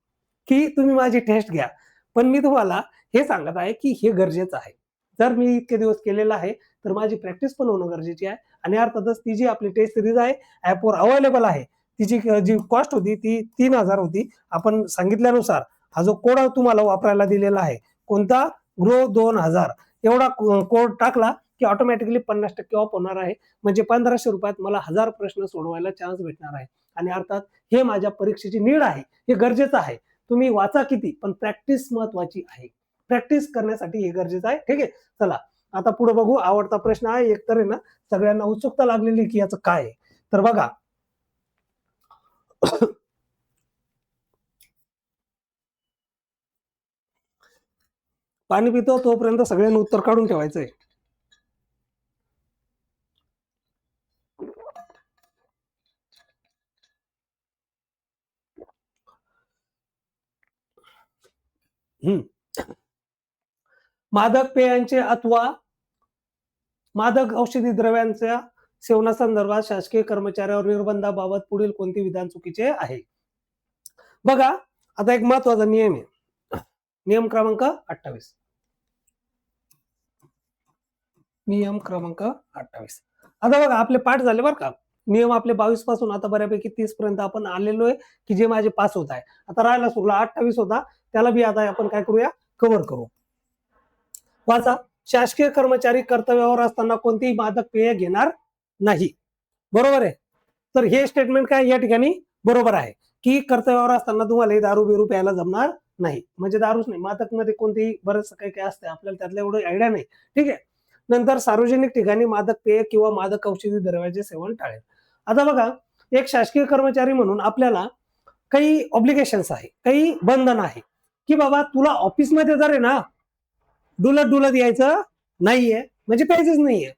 की तुम्ही माझी टेस्ट घ्या, पण मी तुम्हाला हे सांगत आहे की हे गरजेचं आहे. जर मी इतके दिवस केलेलं आहे तर माझी प्रॅक्टिस पण होणं गरजेची आहे. आणि अर्थातच ती जी आपली टेस्ट सिरीज आहे ऍपवर अवेलेबल आहे, तिची जी कॉस्ट होती ती 3,000 होती. आपण सांगितल्यानुसार हा जो कोड तुम्हाला वापरायला दिलेला आहे, कोणता, ग्रो 2000, एवढा कोड टाकला की ऑटोमॅटिकली 50% ऑफ होणार आहे. म्हणजे 1500 रुपयात मला 1000 प्रश्न सोडवायला चान्स भेटणार आहे. आणि अर्थात हे माझ्या परीक्षेची नीड आहे, हे गरजेचं आहे. तुम्ही वाचा किती, पण प्रॅक्टिस महत्वाची आहे. प्रॅक्टिस करण्यासाठी हे गरजेचं आहे. ठीक आहे, चला आता पुढे बघू. आवडता प्रश्न आहे एक तर आहे ना, सगळ्यांना उत्सुकता लागलेली की याचं काय आहे. तर बघा पाणी पितो तोपर्यंत सगळ्यांनी उत्तर काढून ठेवायचंय. मादक पेयांचे अथवा मादक औषधी द्रव्यांच्या सेवनासंदर्भात शासकीय कर्मचाऱ्यावर निर्बंधाबाबत पुढील कोणते विधान चुकीचे आहे. बघा आता एक महत्वाचा नियम आहे, नियम क्रमांक 28. नियम क्रमांक 28. आता बघा आपले पाठ झाले बरं का, नियम आपले 22 पासून आता बऱ्यापैकी 30 पर्यंत आपण आलेलो आहे की जे माझे पास होत आहे. आता राहिला सुरला 28 होता, त्याला बी आता आपण काय करूया, कव्हर करू. वाचा, शासकीय कर्मचारी कर्तव्यावर असताना कोणतीही मादक पेय घेणार नाही. बरोबर आहे. तर हे स्टेटमेंट काय या ठिकाणी बरोबर आहे की कर्तव्यावर असताना तुम्हाला दारू बिरू प्यायला जमणार नाही. म्हणजे दारूच नाही, मादक मध्ये कोणतेही बरेच काही काय असते, आपल्याला त्यातलं एवढं आयडिया नाही. ठीक आहे. नंतर सार्वजनिक ठिकाणी मादक पेय किंवा मादक औषधी द्रव्याचे सेवन टाळेल. आता बघा, एक शासकीय कर्मचारी म्हणून आपल्याला काही ऑब्लिगेशन्स आहे, काही बंधन आहे की बाबा तुला ऑफिसमध्ये जर आहे ना डुलत डुलत यायचं नाहीये, म्हणजे प्यायचंच नाहीये.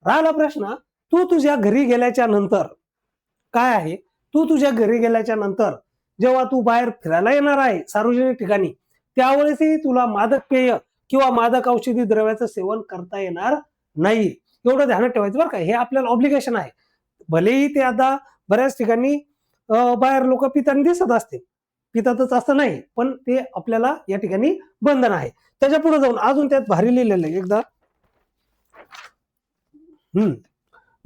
राहिला प्रश्न, तू तुझ्या घरी गेल्याच्या नंतर काय आहे, तू तुझ्या घरी गेल्याच्या नंतर जेव्हा तू बाहेर फिरायला येणार आहे सार्वजनिक ठिकाणी, त्यावेळेसही तुला मादक पेय किंवा मादक औषधी द्रव्याचं सेवन करता येणार नाही. एवढं ध्यानात ठेवायचं बरं का, हे आपल्याला ऑब्लिगेशन आहे. भलेही ते आता बऱ्याच ठिकाणी बाहेर लोक पिताना दिसत असते, पितातच असं नाही, पण ते आपल्याला या ठिकाणी बंधन आहे. त्याच्या पुढे जाऊन अजून त्यात भारी लिहिलेलं आहे एकदा,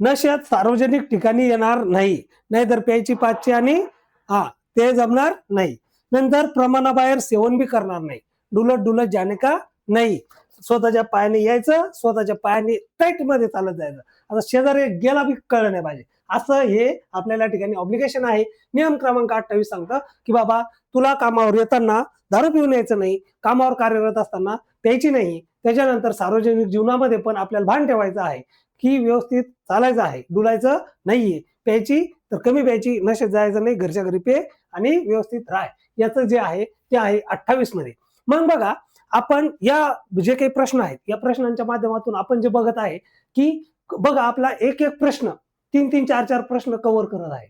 नशेत सार्वजनिक ठिकाणी येणार नाही, नाहीतर प्यायची पाचची आणि ते जमणार नाही. नंतर प्रमाणाबाहेर सेवन बी करणार नाही, डुलत डुलत जाणे का नाही, स्वतःच्या पायाने यायचं, स्वतःच्या पायाने टाईट मध्ये चालत जायचं. आता शेजारी गेला बी कळलं नाही पाहिजे, असं हे आपल्याला ठिकाणी ऑब्लिगेशन आहे. नियम क्रमांक 28 सांगतं की बाबा तुला कामावर येताना दारू पिऊन यायचं नाही, कामावर कार्यरत असताना प्यायची नाही. त्याच्यानंतर सार्वजनिक जीवनामध्ये पण आपल्याला भान ठेवायचं आहे की व्यवस्थित चालायचं आहे, डुलायचं नाहीये, प्यायची तर कमी प्यायची, नशेत जायचं नाही, घरच्या घरी पे आणि व्यवस्थित राह. याचं जे आहे ते आहे 28 मध्ये. मग बघा आपण या जे काही प्रश्न आहेत या प्रश्नांच्या माध्यमातून आपण जे बघत आहे की बघा आपला एक एक प्रश्न 3-3, 4-4 प्रश्न कव्हर करत आहे.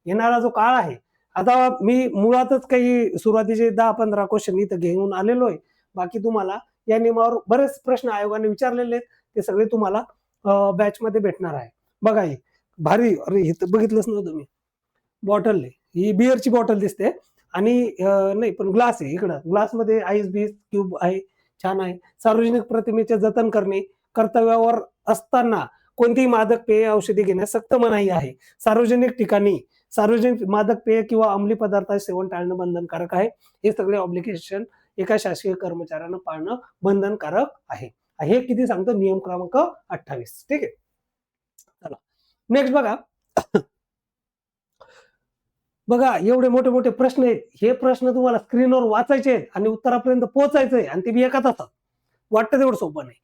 येणारा जो काळ आहे, आता मी मुळातच काही सुरुवातीचे 10-15 क्वेश्चन इथं घेऊन आलेलो आहे. बाकी तुम्हाला या नियमावर बरेच प्रश्न आयोगाने विचारलेले आहेत, ते सगळे तुम्हाला बॅच मध्ये भेटणार आहे. बघा ही भारी, अरे हे तर बघितलंच नव्हतं मी, बॉटल आहे ही, बिअरची बॉटल दिसते आणि नाही पण ग्लास आहे, इकडं ग्लास मध्ये आईस बीस क्यूब आहे, छान आहे. सार्वजनिक प्रतिमेचे जतन करणे, कर्तव्यावर असताना कोणतीही मादक पेय औषधी घेण्यास सक्त मनाई आहे. सार्वजनिक ठिकाणी सार्वजनिक मादक पेय किंवा अंमली पदार्थाचे सेवन टाळणं बंधनकारक आहे. हे सगळे ऑब्लिगेशन एका शासकीय कर्मचाऱ्यानं पाळणं बंधनकारक आहे. हे किती सांगतो? नियम क्रमांक 28. ठीक आहे. चला नेक्स्ट बघा. बघा एवढे मोठे मोठे प्रश्न आहेत. हे प्रश्न तुम्हाला स्क्रीनवर वाचायचे आहेत आणि उत्तरापर्यंत पोहोचायचंय आणि ते बी एका तासात. वाटतं तेवढं सोपं नाही.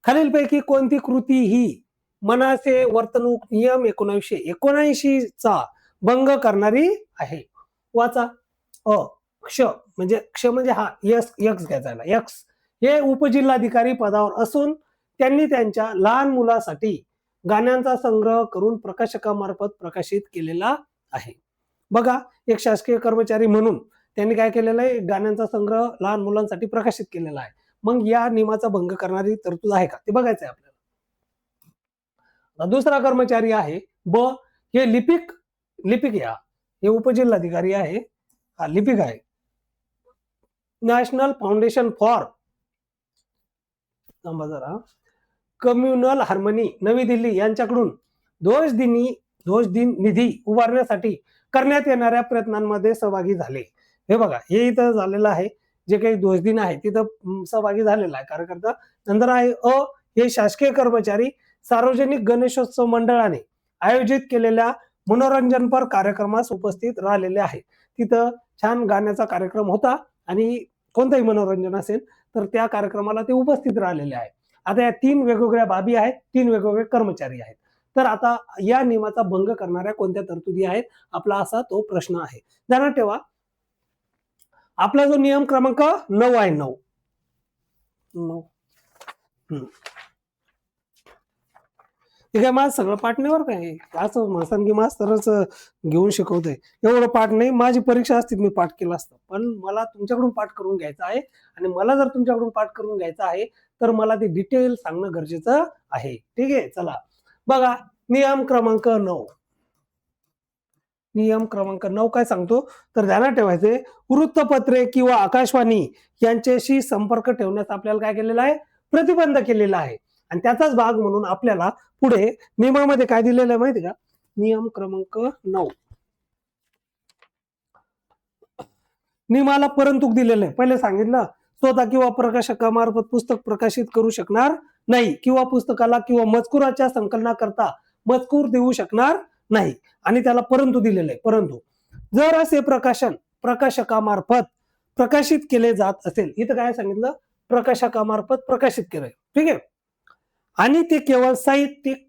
खालीलपैकी कोणती कृती ही मनाचे वर्तणूक नियम 1979 चा भंग करणारी आहे? वाचा. क्ष म्हणजे हा यक्स घ्यायचा यक्स हे उपजिल्हाधिकारी पदावर असून त्यांनी त्यांच्या लहान मुलासाठी गाण्यांचा संग्रह करून प्रकाशकामार्फत प्रकाशित केलेला आहे. बघा एक शासकीय कर्मचारी म्हणून त्यांनी काय केलेलं आहे? गाण्यांचा संग्रह लहान मुलांसाठी प्रकाशित केलेला आहे. मग या नियमाचा भंग करणारी तरतूद आहे का ते बघायचं आहे आपल्याला. दुसरा कर्मचारी आहे ब. हे लिपिक या हे उपजिल्हाधिकारी आहे. हा लिपिक आहे. National foundation for communal harmony नवी दिल्ली यांच्याकडून दोष दिन निधी उभारण्यासाठी करण्यात येणाऱ्या प्रयत्नांमध्ये सहभागी झाले. हे बघा हे इथं झालेलं आहे. जे काही दोष दिन आहे तिथं सहभागी झालेला आहे कार्यकर्ता. नंतर आहे अ. हे शासकीय कर्मचारी सार्वजनिक गणेशोत्सव मंडळाने आयोजित केलेल्या मनोरंजनपर कार्यक्रमास उपस्थित राहिलेले आहेत. तिथं छान गाण्याचा कार्यक्रम होता आणि कोणताही मनोरंजन असेल तर त्या कार्यक्रमाला ते उपस्थित राहिलेले आहेत. आता या 3 वेगवेगळ्या बाबी आहेत, 3 वेगवेगळे कर्मचारी आहेत. तर आता या नियमाचा भंग करणाऱ्या कोणत्या तरतुदी आहेत? आपला असा तो प्रश्न आहे. ध्यानात ठेवा आपला जो नियम क्रमांक 9 आहे 9. ठीक आहे. माझं सगळं पाठ नाही बरं काय असं म्हणसान की मास्तरच घेऊन शिकवतोय एवढं पाठ नाही. माझी परीक्षा असती मी पाठ केलं असतं पण मला तुमच्याकडून पाठ करून घ्यायचं आहे आणि मला जर तुमच्याकडून पाठ करून घ्यायचं आहे तर मला ते डिटेल सांगणं गरजेचं आहे. ठीक आहे. चला बघा नियम क्रमांक 9. नियम क्रमांक 9 काय सांगतो तर ध्यानात ठेवायचे वृत्तपत्रे किंवा आकाशवाणी यांच्याशी संपर्क ठेवण्यास आपल्याला काय केलेलं आहे? प्रतिबंध केलेला आहे. आणि त्याचाच भाग म्हणून आपल्याला पुढे नियमामध्ये काय दिलेलं आहे माहिती का? नियम क्रमांक 9 नियमाला परंतुक दिलेलं आहे. पहिले सांगितलं स्वतः किंवा प्रकाशकामार्फत पुस्तक प्रकाशित करू शकणार नाही किंवा पुस्तकाला किंवा मजकुराच्या संकलनाकरता मजकूर देऊ शकणार नाही आणि त्याला परंतु दिलेलं आहे. परंतु जर असे प्रकाशन प्रकाशकामार्फत प्रकाशित केले जात असेल, इथं काय सांगितलं? प्रकाशकामार्फत प्रकाशित केलंय. ठीक आहे. आणि ते केवळ साहित्यिक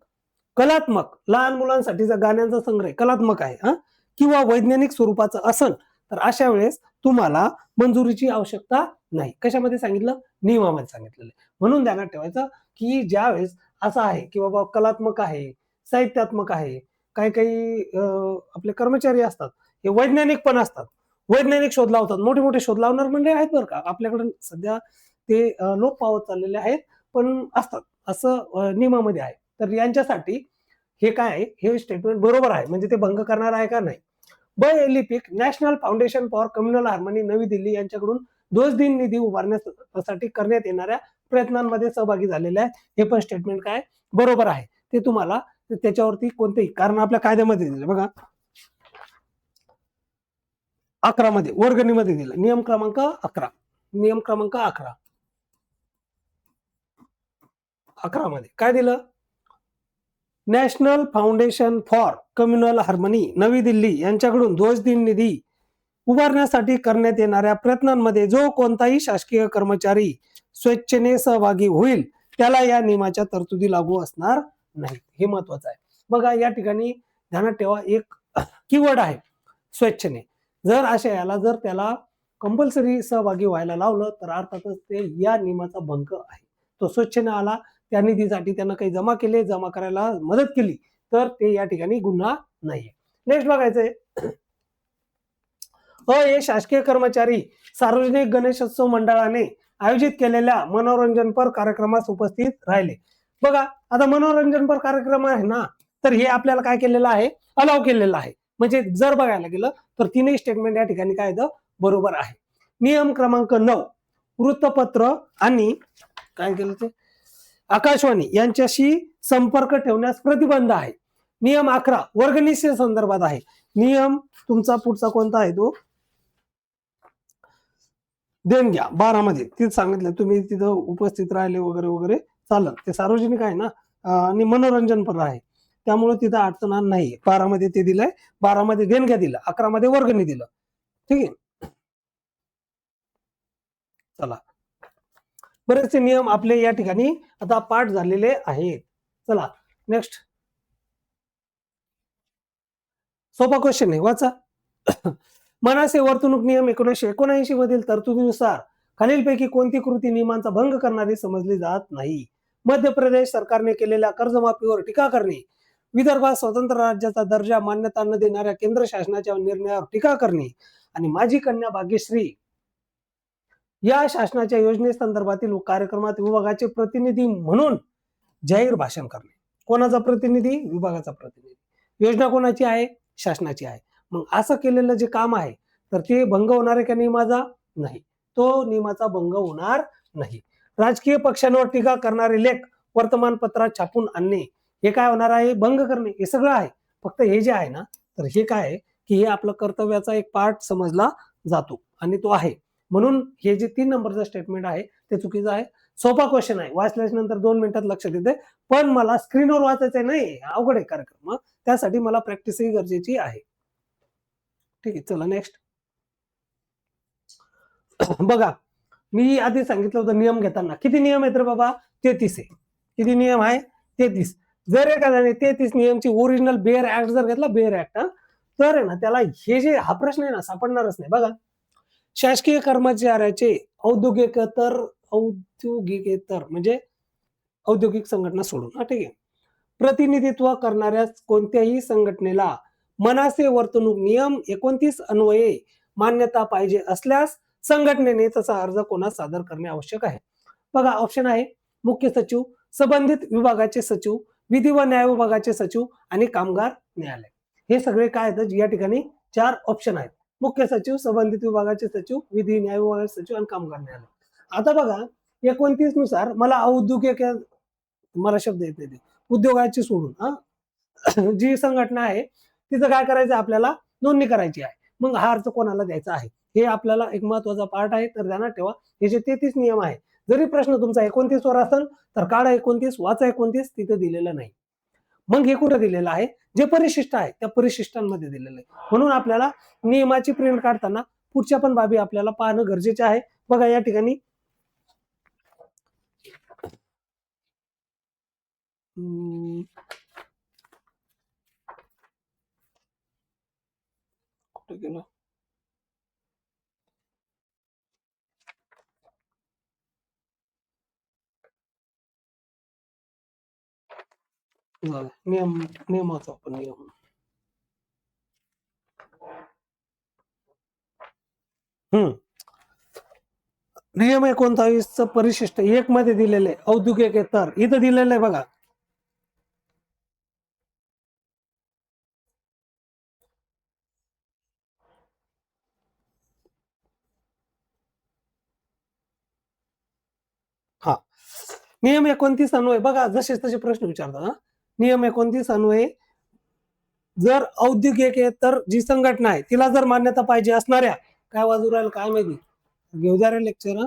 कलात्मक लहान मुलांसाठीचा गाण्यांचा संग्रह कलात्मक आहे किंवा वैज्ञानिक स्वरूपाचं असेल तर अशा वेळेस तुम्हाला मंजुरीची आवश्यकता नाही. कशामध्ये सांगितलं? नियमामध्ये सांगितलेलं आहे. म्हणून ध्यानात ठेवायचं की ज्या वेळेस असं आहे की बाबा कलात्मक आहे, साहित्यात्मक आहे, काही आपले कर्मचारी असतात हे वैज्ञानिक पण असतात, वैज्ञानिक शोध लावतात, मोठे मोठे शोध लावणार म्हणजे आहेत बरं का आपल्याकडे सध्या ते लोप पावत चाललेले आहेत पण असतात असं नियमामध्ये आहे. तर यांच्यासाठी हे काय आहे? हे स्टेटमेंट बरोबर आहे म्हणजे ते भंग करणार आहे का नाही? ब. लिपिक national foundation for communal harmony नवी दिल्ली यांच्याकडून दोष दिन निधी उभारण्यासाठी करण्यात येणाऱ्या प्रयत्नांमध्ये सहभागी झालेले आहे. हे पण स्टेटमेंट काय बरोबर आहे ते तुम्हाला त्याच्यावरती कोणतेही कारण आपल्या कायद्यामध्ये दिले बघा 11 मध्ये वर्गणीमध्ये दिलं. नियम क्रमांक 11 मध्ये काय दिलं? National foundation for communal harmony नवी दिल्ली यांच्याकडून दोष दिन निधी उभारण्यासाठी करण्यात येणाऱ्या प्रयत्नांमध्ये जो कोणताही शासकीय कर्मचारी स्वेच्छेने सहभागी होईल त्याला या नियमाच्या तरतुदी लागू असणार नाही. हे महत्वाचं आहे. बघा या ठिकाणी ध्यानात ठेवा एक कीवर्ड आहे स्वेच्छेने. जर अशा याला जर त्याला कंपल्सरी सहभागी व्हायला लावलं तर अर्थातच ते या नियमाचा भंग आहे. तो स्वेच्छेने आला त्या निधीसाठी त्यानं काही जमा करायला मदत केली तर ते या ठिकाणी गुन्हा नाहीये. नेक्स्ट बघायचंय हे शासकीय कर्मचारी सार्वजनिक गणेशोत्सव मंडळाने आयोजित केलेल्या मनोरंजनपर कार्यक्रमास उपस्थित राहिले. बघा आता मनोरंजनपर कार्यक्रम आहे ना तर हे आपल्याला काय केलेलं आहे? अलाव केलेलं आहे. म्हणजे जर बघायला गेलं तर तीनही स्टेटमेंट या ठिकाणी काय बरोबर आहे. नियम क्रमांक 9 वृत्तपत्र आणि काय केलं ते आकाशवाणी यांच्याशी संपर्क ठेवण्यास प्रतिबंध आहे. नियम 11 वर्गणीशी संदर्भात आहे. नियम तुमचा पुढचा कोणता आहे तो देणग्या 12 मध्ये तीच सांगितलं तुम्ही तिथं उपस्थित राहिले वगैरे वगैरे चालत ते सार्वजनिक आहे ना आणि मनोरंजन पण आहे त्यामुळे तिथं अडचण नाही. 12 मध्ये ते दिलंय 12 मध्ये देणग्या दिलं 11 मध्ये वर्गणी दिलं. ठीक आहे चला बरेचसे नियम आपले या ठिकाणी आता पाठ झालेले आहेत. चला नेक्स्ट सोपा क्वेश्चन आहे वाचा. मनासे वर्तणूक नियम 1979 मधील तरतुदीनुसार खालीलपैकी कोणती कृती नियमांचा भंग करणारी समजली जात नाही. मध्य प्रदेश सरकारने केलेल्या कर्जमाफीवर टीका करणे, विदर्भात स्वतंत्र राज्याचा दर्जा मान्यता न देणाऱ्या केंद्र शासनाच्या निर्णयावर टीका करणे आणि माझी कन्या भाग्यश्री या शासनाच्या योजनेसंदर्भातील कार्यक्रमात विभागाचे प्रतिनिधी म्हणून जाहीर भाषण करणे. कोणाचा प्रतिनिधी? विभागाचा प्रतिनिधी. योजना कोणाची आहे? शासनाची आहे. मग असं केलेलं जे काम आहे तर ते भंग होणार आहे का नियमाचा? नाही, तो नियमाचा भंग होणार नाही. राजकीय पक्षांवर टीका करणारे लेख वर्तमानपत्रात छापून आणणे हे काय होणार आहे? भंग करणे. हे सगळं आहे. फक्त हे जे आहे ना तर हे काय आहे की हे आपलं कर्तव्याचा एक पार्ट समजला जातो आणि तो आहे. म्हणून हे जे 3 नंबरचं स्टेटमेंट आहे ते चुकीचं आहे. सोपा क्वेश्चन आहे, वाचल्याच्या नंतर 2 मिनिटात लक्षात येते, पण मला स्क्रीनवर वाचायचं नाही, अवघड आहे कार्यक्रम. त्यासाठी मला प्रॅक्टिसही गरजेची आहे. ठीक आहे चला नेक्स्ट. बघा मी आधी सांगितलं होतं नियम घेताना किती नियम आहेत रे बाबा? 33 आहे. किती नियम आहे? 33. जर एखाद्याने 33 नियमची ओरिजिनल बेअर ऍक्ट जर घेतला बेअर ऍक्ट तर आहे ना त्याला हे जे हा प्रश्न आहे ना सापडणारच नाही. बघा शासकीय कर्मचाऱ्याचे औद्योगिकेतर म्हणजे औद्योगिक संघटना सोडून ठीक आहे प्रतिनिधित्व करणाऱ्या कोणत्याही संघटनेला मनासे वर्तणूक नियम 29 अन्वये मान्यता पाहिजे असल्यास संघटनेने तसा अर्ज कोणास सादर करणे आवश्यक आहे. बघा ऑप्शन आहे मुख्य सचिव, संबंधित विभागाचे सचिव, विधी व न्याय विभागाचे सचिव आणि कामगार न्यायालय. हे सगळे काय आहेत या ठिकाणी 4 ऑप्शन आहेत. मुख्य सचिव, संबंधित विभागाचे सचिव, विधी न्याय विभागाचे सचिव आणि कामगार न्यायालय. आता बघा 29 नुसार मला औद्योगिक मला शब्द येत नाही उद्योगाची सोडून जी संघटना आहे तिचं काय करायचं आपल्याला नोंदणी करायची आहे. मग हा अर्ज कोणाला द्यायचा आहे हे आपल्याला एक महत्वाचा पार्ट आहे. तर ध्यानात ठेवा हे जे 33 नियम आहे जरी प्रश्न तुमचा 29 वर असेल तर काढा 29 वाचा 29 तिथे दिलेलं नाही. मग हे कुठं दिलेलं आहे? जे परिशिष्ट आहे त्या परिशिष्टांमध्ये दिलेलं आहे. म्हणून आपल्याला नियमाची प्रिंट काढताना पुढच्या पण बाबी आपल्याला पाहणं गरजेचे आहे. बघा या ठिकाणी कुठे गेलं नियम नियमाचा आपण नियम नियम 29 परिशिष्ट 1 मध्ये दिलेले औद्योगिकेतर इथं दिलेलं आहे बघा. हा नियम 29 अन्वये बघा जसे तसे प्रश्न विचारतात. नियम 29 अन्वये जर औद्योगिकेतर जी संघटना आहे तिला जर मान्यता पाहिजे असणाऱ्या काय वाजू राहील काय माहिती घेऊ द्या रे लेक्चर.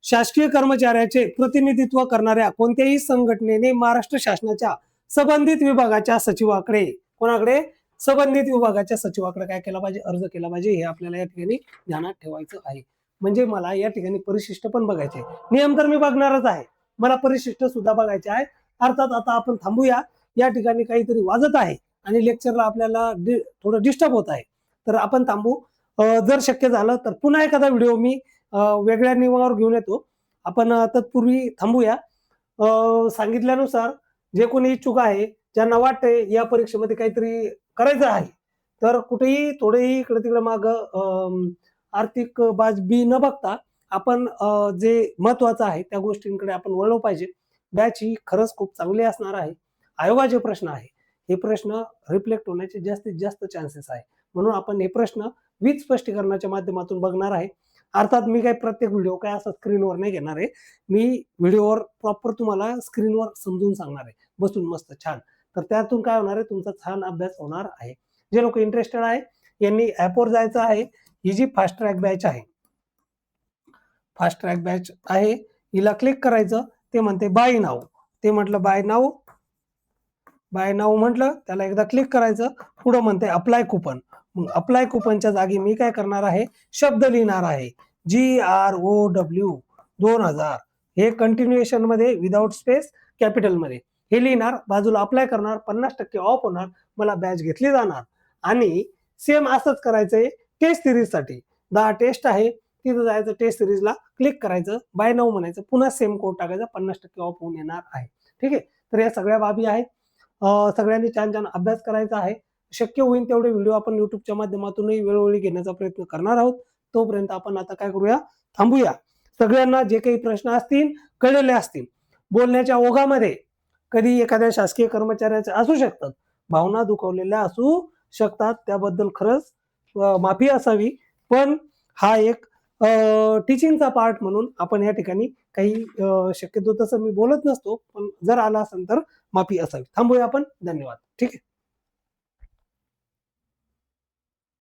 शासकीय कर्मचाऱ्याचे प्रतिनिधित्व करणाऱ्या कोणत्याही संघटनेने महाराष्ट्र शासनाच्या संबंधित विभागाच्या सचिवाकडे कोणाकडे संबंधित विभागाच्या सचिवाकडे काय केला पाहिजे अर्ज केला पाहिजे. हे आपल्याला या ठिकाणी ध्यानात ठेवायचं आहे. म्हणजे मला या ठिकाणी परिशिष्ट पण बघायचे नियम तर मी बघणारच आहे मला परिशिष्ट सुद्धा बघायचे आहे. अर्थात आता आपण थांबूया. या ठिकाणी काहीतरी वाजत आहे आणि लेक्चरला आपल्याला थोडं डिस्टर्ब होत आहे तर आपण थांबू. जर शक्य झालं तर पुन्हा एखादा व्हिडिओ मी वेगळ्या नियमावर घेऊन येतो. आपण तत्पूर्वी थांबूया. सांगितल्यानुसार जे कोणी इच्छुक आहे ज्यांना वाटते या परीक्षेमध्ये काहीतरी करायचं आहे तर कुठेही थोडेही इकडे तिकडे माग आर्थिक बाजबी न बघता आपण जे महत्वाचं आहे त्या गोष्टींकडे आपण वळलो पाहिजे. बॅच ही खरंच खूप चांगली असणार आहे. आयोगाचे प्रश्न आहे हे प्रश्न रिफ्लेक्ट होण्याचे जास्तीत जास्त चान्सेस आहे. म्हणून आपण हे प्रश्न वीज स्पष्टीकरणाच्या माध्यमातून बघणार आहे. अर्थात मी काही प्रत्येक व्हिडिओ काय असं स्क्रीनवर नाही घेणार आहे. मी व्हिडिओवर प्रॉपर तुम्हाला स्क्रीनवर समजून सांगणार आहे, बसून मस्त छान. तर त्यातून काय होणार आहे, तुमचा छान अभ्यास होणार आहे. जे लोक इंटरेस्टेड आहे यांनी ॲपवर जायचं आहे. ही जी फास्ट ट्रॅक बॅच आहे, फास्ट ट्रॅक बॅच आहे, हिला क्लिक करायचं. ते म्हणते बाय नाऊ. ते म्हटलं बाय नाऊ. बाय नाऊ म्हटलं, त्याला एकदा क्लिक करायचं. पुढं म्हणते अप्लाय कुपन. मग अप्लाय कुपनच्या जागी मी काय करणार आहे, शब्द लिहिणार आहे. GROW 2000 हे कंटिन्युएशन मध्ये विदाउट स्पेस कॅपिटलमध्ये हे लिहिणार. बाजूला अप्लाय करणार, 50% ऑफ होणार, मला बॅच घेतली जाणार. आणि सेम असंच करायचंय टेस्ट सिरीजसाठी. 10 टेस्ट आहे, तिथं जायचं, टेस्ट सिरीजला क्लिक करायचं, बाय नाऊ म्हणायचं, पुन्हा सेम कोड टाकायचा, 50% ऑफ होऊन येणार आहे. ठीक आहे. तर या सगळ्या बाबी आहेत. सगळ्यांनी छान छान अभ्यास करायचा आहे. शक्य होईल तेवढे व्हिडिओ आपण युट्यूबच्या माध्यमातूनही वेळोवेळी घेण्याचा प्रयत्न करणार आहोत. तोपर्यंत आपण आता काय करूया, थांबूया. सगळ्यांना जे काही प्रश्न असतील, कळलेले असतील, बोलण्याच्या ओघामध्ये कधी एखाद्या शासकीय कर्मचाऱ्याचे असू शकतात, भावना दुखावलेल्या असू शकतात, त्याबद्दल खरंच माफी असावी. पण हा एक टीचिंगचा पार्ट म्हणून आपण या ठिकाणी काही शक्यतो तसं मी बोलत नसतो, पण जर आला असेल तर माफी असावी. थांबूया आपण. धन्यवाद. ठीक आहे.